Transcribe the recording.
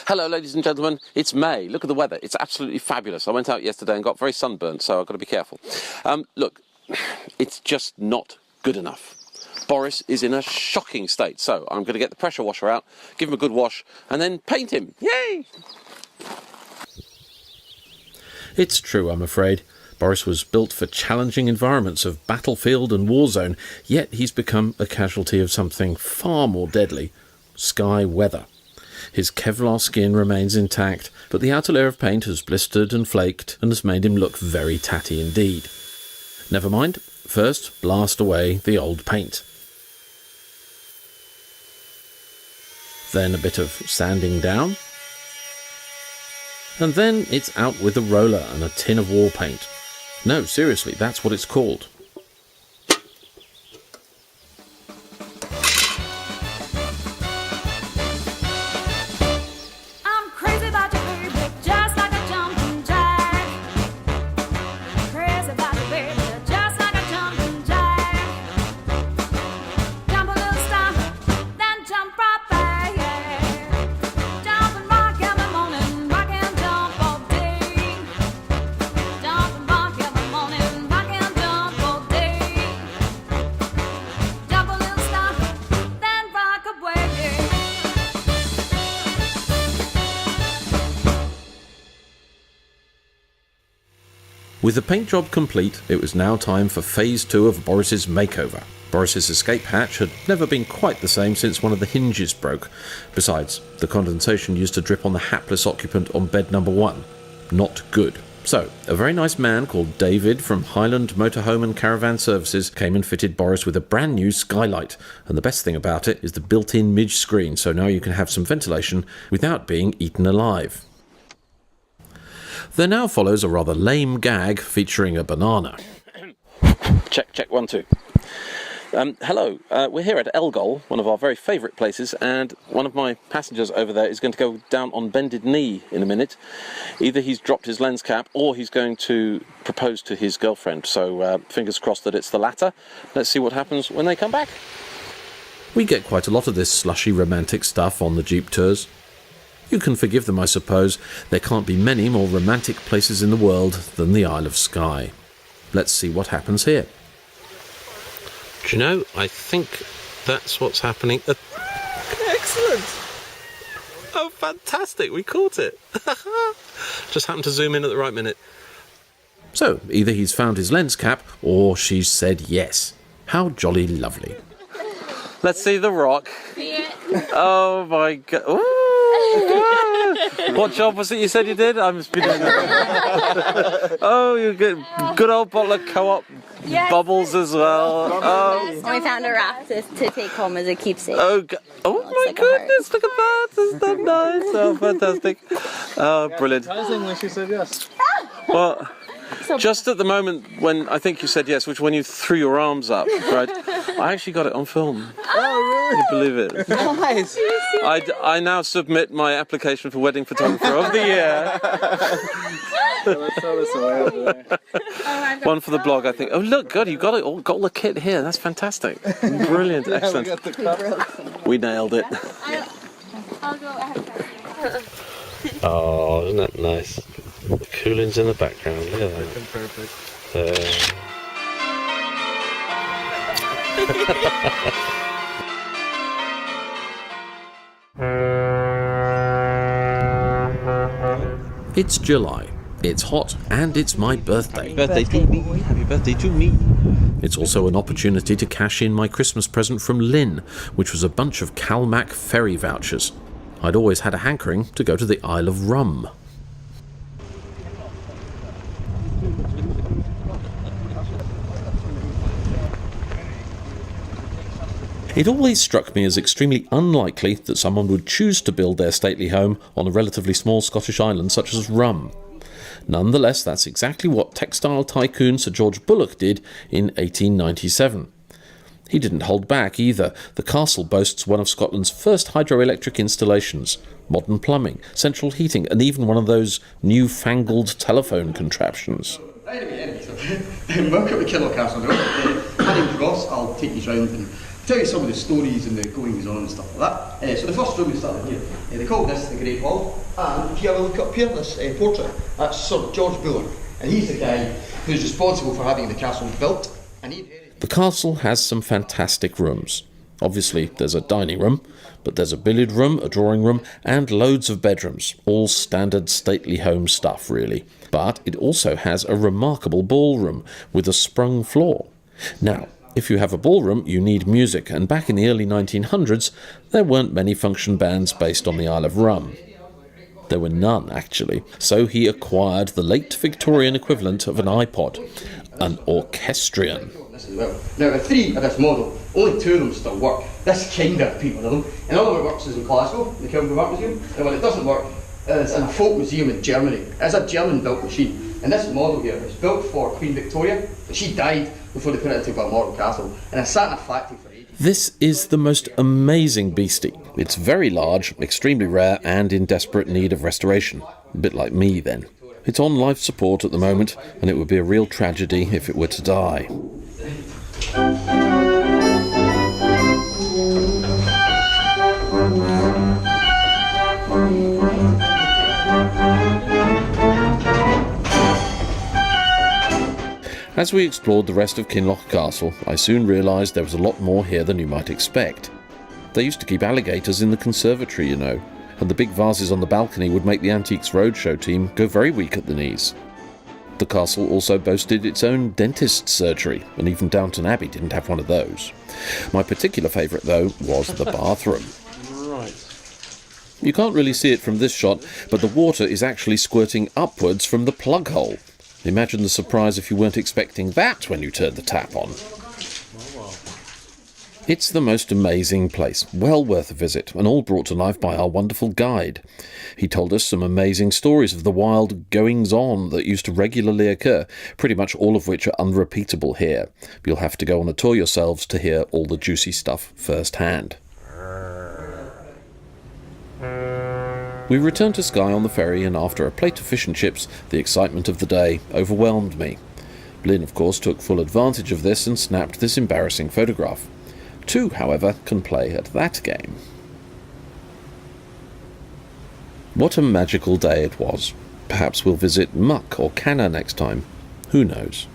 Hello, ladies and gentlemen. It's May. Look at the weather. It's absolutely fabulous. I went out yesterday and got very sunburnt, so I've got to be careful. Look, it's just not good enough. Boris is in a shocking state, so I'm going to get the pressure washer out, give him a good wash, and then paint him. Yay! It's true, I'm afraid. Boris was built for challenging environments of battlefield and war zone, yet he's become a casualty of something far more deadly: Skye weather. His Kevlar skin remains intact, but the outer layer of paint has blistered and flaked and has made him look very tatty indeed. Never mind, first blast away the old paint. Then a bit of sanding down. And then it's out with a roller and a tin of wall paint. No, seriously, that's what it's called. With the paint job complete, it was now time for phase 2 of Boris's makeover. Boris's escape hatch had never been quite the same since one of the hinges broke. Besides, the condensation used to drip on the hapless occupant on bed number 1. Not good. So, a very nice man called David from Highland Motorhome and Caravan Services came and fitted Boris with a brand new skylight. And the best thing about it is the built-in midge screen, so now you can have some ventilation without being eaten alive. There now follows a rather lame gag featuring a banana. Check, 1, 2. Hello, we're here at Algol, one of our very favourite places, and one of my passengers over there is going to go down on bended knee in a minute. Either he's dropped his lens cap or he's going to propose to his girlfriend, so fingers crossed that it's the latter. Let's see what happens when they come back. We get quite a lot of this slushy romantic stuff on the Jeep tours. You can forgive them, I suppose. There can't be many more romantic places in the world than the Isle of Skye. Let's see what happens here. Do you know, I think that's what's happening. Excellent! Oh, fantastic, we caught it. Just happened to zoom in at the right minute. So, either he's found his lens cap, or she's said yes. How jolly lovely. Let's see the rock. Oh my god. Ooh. What job was it you said you did? I must be doing that. Oh, you get good old bottle of Co-op bubbles as well. Oh. We found a raft to take home as a keepsake. Oh my goodness, look at that. Isn't that nice? Oh, fantastic. Oh, brilliant. When she said yes. Well, just at the moment when I think you said yes, which when you threw your arms up, right? I actually got it on film. Oh, really? Can you believe it? Nice. I now submit my application for Wedding Photographer of the Year. Let's throw this away over there. One for the blog, I think. Oh, look, God, you got it all, got all the kit here. That's fantastic. Brilliant, excellent. We got the cup. We nailed it. I'll go ahead. Oh, isn't that nice? The cooling's in the background. Look at that. Perfect. It's July. It's hot, and it's my birthday. Happy birthday to me. Happy birthday to me. It's also an opportunity to cash in my Christmas present from Lynn, which was a bunch of CalMac ferry vouchers. I'd always had a hankering to go to the Isle of Rum. It always struck me as extremely unlikely that someone would choose to build their stately home on a relatively small Scottish island such as Rum. Nonetheless, that's exactly what textile tycoon Sir George Bullock did in 1897. He didn't hold back either. The castle boasts one of Scotland's first hydroelectric installations, modern plumbing, central heating, and even one of those newfangled telephone contraptions. Welcome to Kinloch Castle. My name's Ross. I'll take you round and tell you some of the stories and the goings on and stuff like that. So the first room we started here, they called this the Great Hall, and if you have a look up here, this portrait, that's Sir George Buller, and he's the guy who's responsible for having the castle built. And The castle has some fantastic rooms. Obviously, there's a dining room, but there's a billiard room, a drawing room, and loads of bedrooms. All standard stately home stuff, really. But it also has a remarkable ballroom with a sprung floor. Now, if you have a ballroom, you need music, and back in the early 1900s, there weren't many function bands based on the Isle of Rum. There were none, actually, so he acquired the late Victorian equivalent of an iPod, an orchestrion. This as well. Now, the three of this model, only two of them still work. This kind of people of them. And all of it works is in Glasgow, the Kinloch Art Museum. And when it doesn't work, it's in a folk museum in Germany. It's a German-built machine. And this model here is built for Queen Victoria. She died before they put it into Kinloch Castle. And it sat in a factory for ages. This is the most amazing beastie. It's very large, extremely rare, and in desperate need of restoration. A bit like me, then. It's on life support at the moment, and it would be a real tragedy if it were to die. As we explored the rest of Kinloch Castle, I soon realised there was a lot more here than you might expect. They used to keep alligators in the conservatory, you know, and the big vases on the balcony would make the Antiques Roadshow team go very weak at the knees. The castle also boasted its own dentist's surgery, and even Downton Abbey didn't have one of those. My particular favourite, though, was the bathroom. You can't really see it from this shot, but the water is actually squirting upwards from the plug hole. Imagine the surprise if you weren't expecting that when you turned the tap on. It's the most amazing place, well worth a visit, and all brought to life by our wonderful guide. He told us some amazing stories of the wild goings-on that used to regularly occur, pretty much all of which are unrepeatable here. You'll have to go on a tour yourselves to hear all the juicy stuff firsthand. We returned to Skye on the ferry, and after a plate of fish and chips, the excitement of the day overwhelmed me. Lynn, of course, took full advantage of this and snapped this embarrassing photograph. Two, however, can play at that game. What a magical day it was. Perhaps we'll visit Muck or Canna next time. Who knows?